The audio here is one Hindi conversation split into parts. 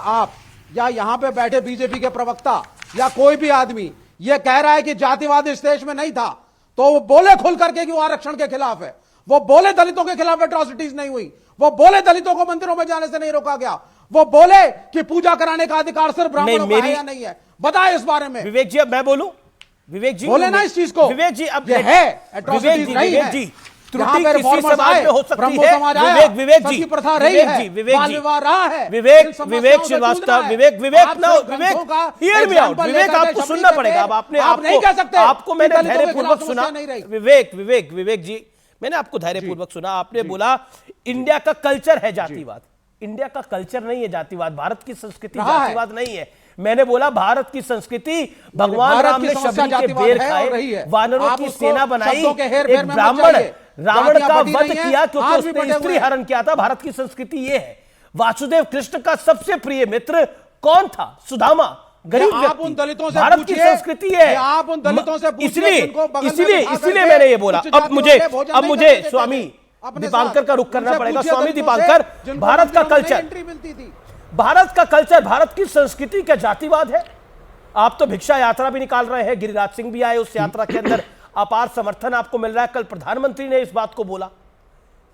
आप या यहां पे बैठे बीजेपी के प्रवक्ता या कोई भी आदमी ये कह रहा है कि जातिवाद इस देश में नहीं था, तो वो बोले खुल करके कि वो आरक्षण के खिलाफ है, वो बोले दलितों के खिलाफ एट्रॉसिटीज नहीं हुई, वो बोले दलितों को मंदिरों में जाने से नहीं रोका गया, वो बोले कि पूजा कराने का अधिकार सिर्फ ब्राह्मणों का है या नहीं है, बताए इस बारे में। विवेक जी, अब मैं बोलूं? विवेक जी बोले ना इस चीज को। विवेक जी, अब ये है एट्रॉसिटीज नहीं है। जी, त्रुटि किसी समाज में हो सकती है। विवेक जी, प्रथा रही है, विवेक जी, रहा है। विवेक श्रीवास्तव, विवेक हियर मी आउट। विवेक, आपको सुनना पड़ेगा। अब आपने नहीं कह सकते, आपको मैंने धैर्यपूर्वक सुना। विवेक जी, मैंने आपको धैर्यपूर्वक सुना। आपने बोला इंडिया का कल्चर है जातिवाद। इंडिया का कल्चर नहीं है जातिवाद, भारत की संस्कृति जातिवाद नहीं है। मैंने बोला भारत की संस्कृति, भगवान राम ने शबरी के बेर खाए, वानरों की सेना बनाई, एक ब्राह्मण रावण का वध किया क्योंकि उसने स्त्री हरण किया था। भारत की संस्कृति ये है। वासुदेव कृष्ण का सबसे प्रिय मित्र कौन था? सुदामा, गरीब आप उन दलितों से भारत की संस्कृति है। आप उन दलितों से इसलिए मैंने ये बोला। अब मुझे स्वामी दीपांकर का रुख करना पड़ेगा। स्वामी दीपांकर, भारत का कल्चर, भारत की संस्कृति क्या जातिवाद है? आप तो भिक्षा यात्रा भी निकाल रहे हैं, गिरिराज सिंह भी आए उस यात्रा के अंदर, अपार समर्थन आपको मिल रहा है। कल प्रधानमंत्री ने इस बात को बोला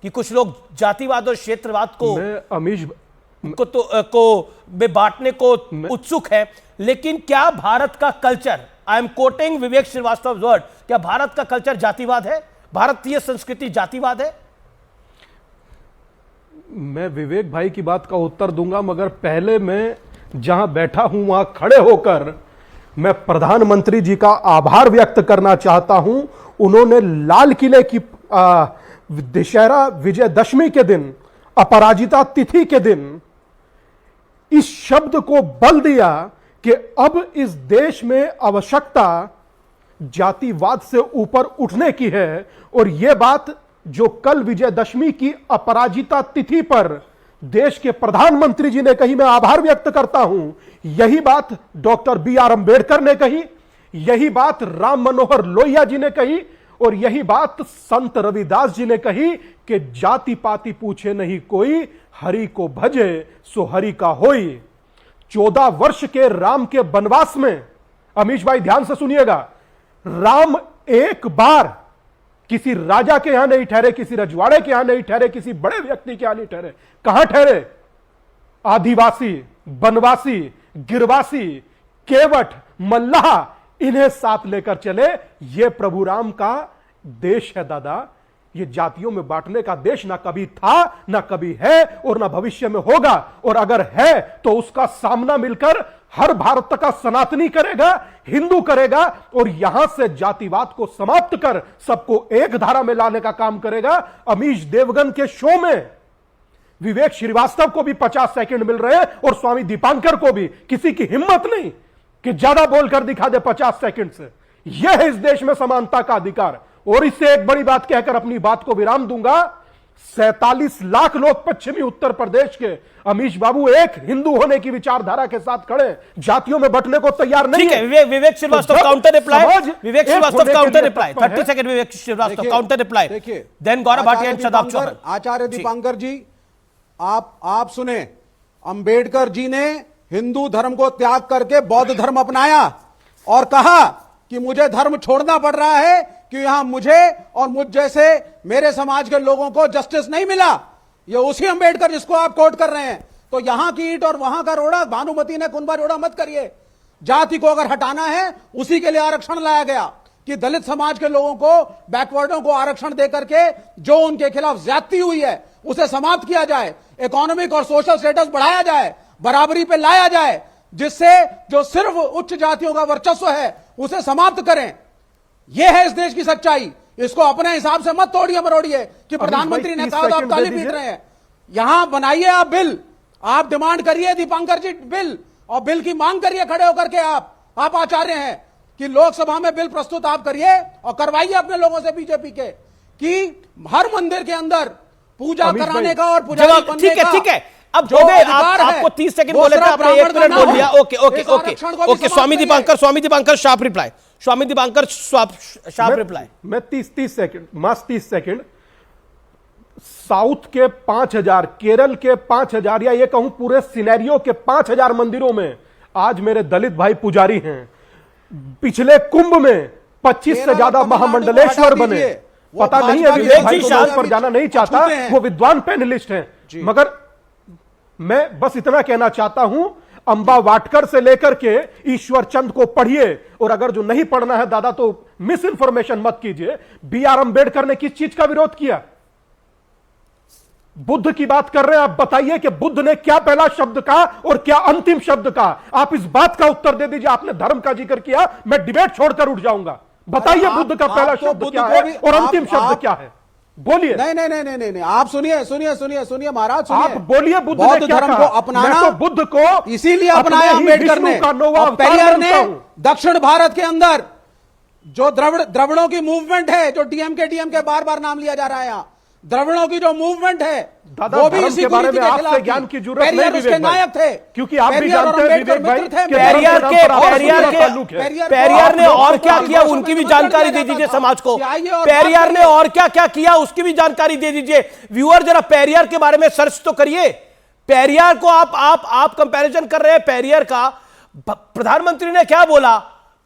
कि कुछ लोग जातिवाद और क्षेत्रवाद को बांटने को उत्सुक है। लेकिन क्या भारत का culture, I am quoting Vivek Srivastava word, क्या भारत का कल्चर जातिवाद है? भारतीय संस्कृति जातिवाद है? मैं विवेक भाई की बात का उत्तर दूंगा, मगर पहले मैं जहां बैठा हूं वहां खड़े होकर मैं प्रधानमंत्री जी का आभार व्यक्त करना चाहता हूं। उन्होंने लाल किले की दशहरा विजयदशमी के दिन, अपराजिता तिथि के दिन इस शब्द को बल दिया कि अब इस देश में आवश्यकता जातिवाद से ऊपर उठने की है। और यह बात जो कल विजयदशमी की अपराजिता तिथि पर देश के प्रधानमंत्री जी ने कही, मैं आभार व्यक्त करता हूं। यही बात डॉक्टर बी.आर. अंबेडकर ने कही, यही बात राम मनोहर लोहिया जी ने कही, और यही बात संत रविदास जी ने कही कि जाति पाति पूछे नहीं कोई, हरि को भजे सो हरि का होई। 14 वर्ष के राम के वनवास में, अमीश भाई ध्यान से सुनिएगा, राम एक बार किसी राजा के यहां नहीं ठहरे, किसी रजवाड़े के यहां नहीं ठहरे, किसी बड़े व्यक्ति के यहां नहीं ठहरे। कहां ठहरे? आदिवासी, बनवासी, गिरवासी, केवट, मल्लाह, इन्हें साथ लेकर चले। यह प्रभु राम का देश है दादा। यह जातियों में बांटने का देश ना कभी था, ना कभी है, और ना भविष्य में होगा। और अगर है तो उसका सामना मिलकर हर भारत का सनातनी करेगा, हिंदू करेगा, और यहां से जातिवाद को समाप्त कर सबको एक धारा में लाने का काम करेगा। अमीश देवगन के शो में विवेक श्रीवास्तव को भी 50 सेकंड मिल रहे हैं, और स्वामी दीपांकर को भी। किसी की हिम्मत नहीं कि ज्यादा बोलकर दिखा दे 50 सेकंड से। यह है इस देश में समानता का अधिकार। और इससे एक बड़ी बात कहकर अपनी बात को विराम दूंगा। 47 लाख लोग पश्चिमी उत्तर प्रदेश के, अमीश बाबू, एक हिंदू होने की विचारधारा के साथ खड़े, जातियों में बंटने को तैयार नहीं है। Vivek Srivastava counter reply, Vivek Srivastava counter reply, 30 second Vivek Srivastava counter reply, then Gaurav Bhatia and Shadab Chauhan. Acharya Dipankar ji, आप सुने, अंबेडकर जी ने हिंदू धर्म को त्याग करके बौद्ध धर्म अपनाया और कहा कि मुझे धर्म छोड़ना पड़ रहा है कि यहां मुझे और मुझ जैसे मेरे समाज के लोगों को जस्टिस नहीं मिला। ये उसी अंबेडकर जिसको आप कोट कर रहे हैं। तो यहां की ईंट और वहां का रोड़ा, भानुमति ने कुंभा रोड़ा मत करिए। जाति को अगर हटाना है, उसी के लिए आरक्षण लाया गया कि दलित समाज के लोगों को, बैकवर्डों को आरक्षण देकर के जो उनके खिलाफ ज्यादती हुई है उसे समाप्त किया जाए, इकोनॉमिक और सोशल स्टेटस बढ़ाया जाए, बराबरी पे लाया जाए, जिससे जो सिर्फ उच्च जातियों का वर्चस्व है उसे समाप्त करें। यह है इस देश की सच्चाई। इसको अपने हिसाब से मत तोड़िए मरोड़िए कि प्रधानमंत्री ने कहा तो आप ताली पीट रहे हैं। यहां बनाइए आप बिल, आप डिमांड करिए दीपांकर जी बिल, और बिल की मांग करिए खड़े होकर के। आप आचार्य हैं कि लोकसभा में बिल प्रस्तुत आप करिए और करवाइए अपने लोगों से बीजेपी के कि हर मंदिर के अंदर पूजा कराने का और पुजारी बनने का। ठीक है। अब जो आपको 30 सेकंड बोले थे, आपने 1 मिनट बोल लिया। ओके। स्वामी दीपांकर शार्प रिप्लाई, स्वामी दीपांकर शार्प रिप्लाई। मैं 30 सेकंड, मास 30 सेकंड। साउथ के 5,000, केरल के 5,000, या ये कहूं पूरे सिनेरियो के 5,000 मंदिरों में आज मेरे दलित भाई पुजारी हैं। पिछले कुंभ में 25 से ज्यादा महामंडलेश्वर बने। पता नहीं है विवेक भाई को उस पर जाना नहीं चाहता, वो विद्वान पैनलिस्ट हैं, मगर मैं बस इतना कहना चाहता हूं, अंबा वाटकर से लेकर के ईश्वर चंद को पढ़िए, और अगर जो नहीं पढ़ना है दादा तो मिस इंफॉर्मेशन मत कीजिए। बी.आर. अंबेडकर ने किस चीज का विरोध किया? बुद्ध की बात कर रहे हैं, आप बताइए कि बुद्ध ने क्या पहला शब्द कहा और क्या अंतिम शब्द कहा? आप इस बात का उत्तर दे दीजिए। आपने धर्म का जिक्र किया, मैं डिबेट छोड़कर उठ जाऊंगा। बताइए बुद्ध का पहला शब्द क्या है और अंतिम शब्द क्या है? बोलिए। नहीं, आप सुनिए महाराज, सुनिए। आप बोलिए बुद्ध ने क्या धर्म कहा? को अपनाना, मैं तो बुद्ध को इसीलिए अपनाया अम्बेडकर ने। पेरियार ने दक्षिण भारत के अंदर जो द्रविड़ों की मूवमेंट है, जो डीएमके बार बार नाम लिया जा रहा है, यहाँ द्रविड़ों की जो मूवमेंट है, वो भी इसी के बारे में आपसे ज्ञान की जरूरत नहीं पेरियार उसके नायक थे, क्योंकि आप भी जानते हैं विवेक भाई कि पेरियार ने और क्या किया उनकी भी जानकारी दे दीजिए समाज को। पेरियार ने और क्या क्या किया उसकी भी जानकारी दे दीजिए। व्यूअर जरा पेरियार के बारे में सर्च तो करिए। पेरियार को आप कंपैरिजन कर रहे हैं पेरियार का। प्रधानमंत्री ने क्या बोला?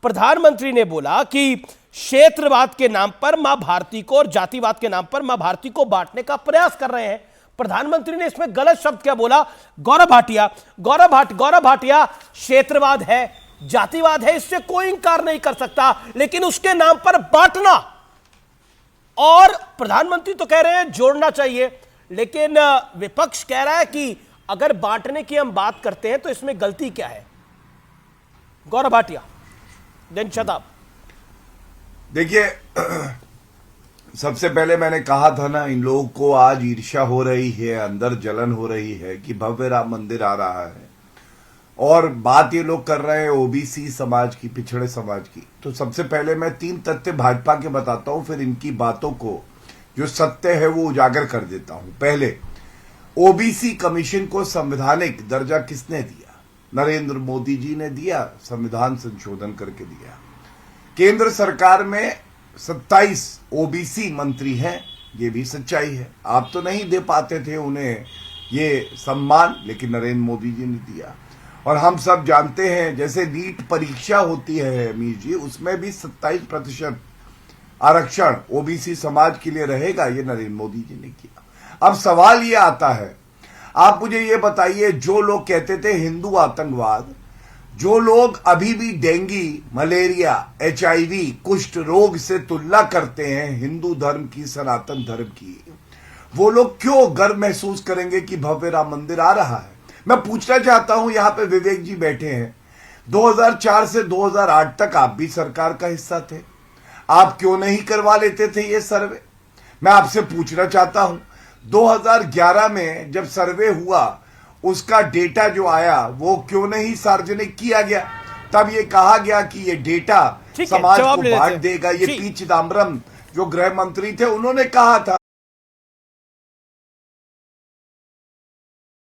प्रधानमंत्री ने बोला कि क्षेत्रवाद के नाम पर मां भारती को और जातिवाद के नाम पर मां भारती को बांटने का प्रयास कर रहे हैं। प्रधानमंत्री ने इसमें गलत शब्द क्या बोला? गौरव भाटिया क्षेत्रवाद है, जातिवाद है, इससे कोई इंकार नहीं कर सकता, लेकिन उसके नाम पर बांटना, और प्रधानमंत्री तो कह रहे हैं जोड़ना चाहिए, लेकिन विपक्ष कह रहा है कि अगर बांटने की हम बात करते हैं तो इसमें गलती क्या है? गौरव भाटिया, देन शताब। देखिए, सबसे पहले मैंने कहा था ना, इन लोगों को आज ईर्ष्या हो रही है, अंदर जलन हो रही है कि भव्य राम मंदिर आ रहा है, और बात ये लोग कर रहे हैं ओबीसी समाज की, पिछड़े समाज की। तो सबसे पहले मैं 3 तथ्य भाजपा के बताता हूं, फिर इनकी बातों को जो सत्य है वो उजागर कर देता हूं। पहले, ओबीसी कमीशन को संवैधानिक दर्जा किसने दिया? नरेंद्र मोदी जी ने दिया, संविधान संशोधन करके दिया। केंद्र सरकार में 27 ओबीसी मंत्री हैं, ये भी सच्चाई है। आप तो नहीं दे पाते थे उन्हें ये सम्मान, लेकिन नरेंद्र मोदी जी ने दिया। और हम सब जानते हैं, जैसे नीट परीक्षा होती है अमीर जी, उसमें भी 27% आरक्षण ओबीसी समाज के लिए रहेगा, ये नरेंद्र मोदी जी ने किया। अब सवाल ये आता है, आप मुझे ये बताइए, जो लोग कहते थे हिंदू आतंकवाद, जो लोग अभी भी डेंगू, मलेरिया, HIV, कुष्ठ रोग से तुलना करते हैं हिंदू धर्म की, सनातन धर्म की, वो लोग क्यों गर्व महसूस करेंगे कि भव्य राम मंदिर आ रहा है? मैं पूछना चाहता हूं, यहां पे विवेक जी बैठे हैं, 2004 से 2008 तक आप भी सरकार का हिस्सा थे, आप क्यों नहीं करवा लेते थे ये सर्वे? मैं आपसे पूछना चाहता हूं, 2011 में जब सर्वे हुआ, उसका डेटा जो आया वो क्यों नहीं सार्वजनिक किया गया? तब ये कहा गया कि ये डेटा समाज को बांट देगा। ये पी चिदम्बरम जो गृह मंत्री थे, उन्होंने कहा था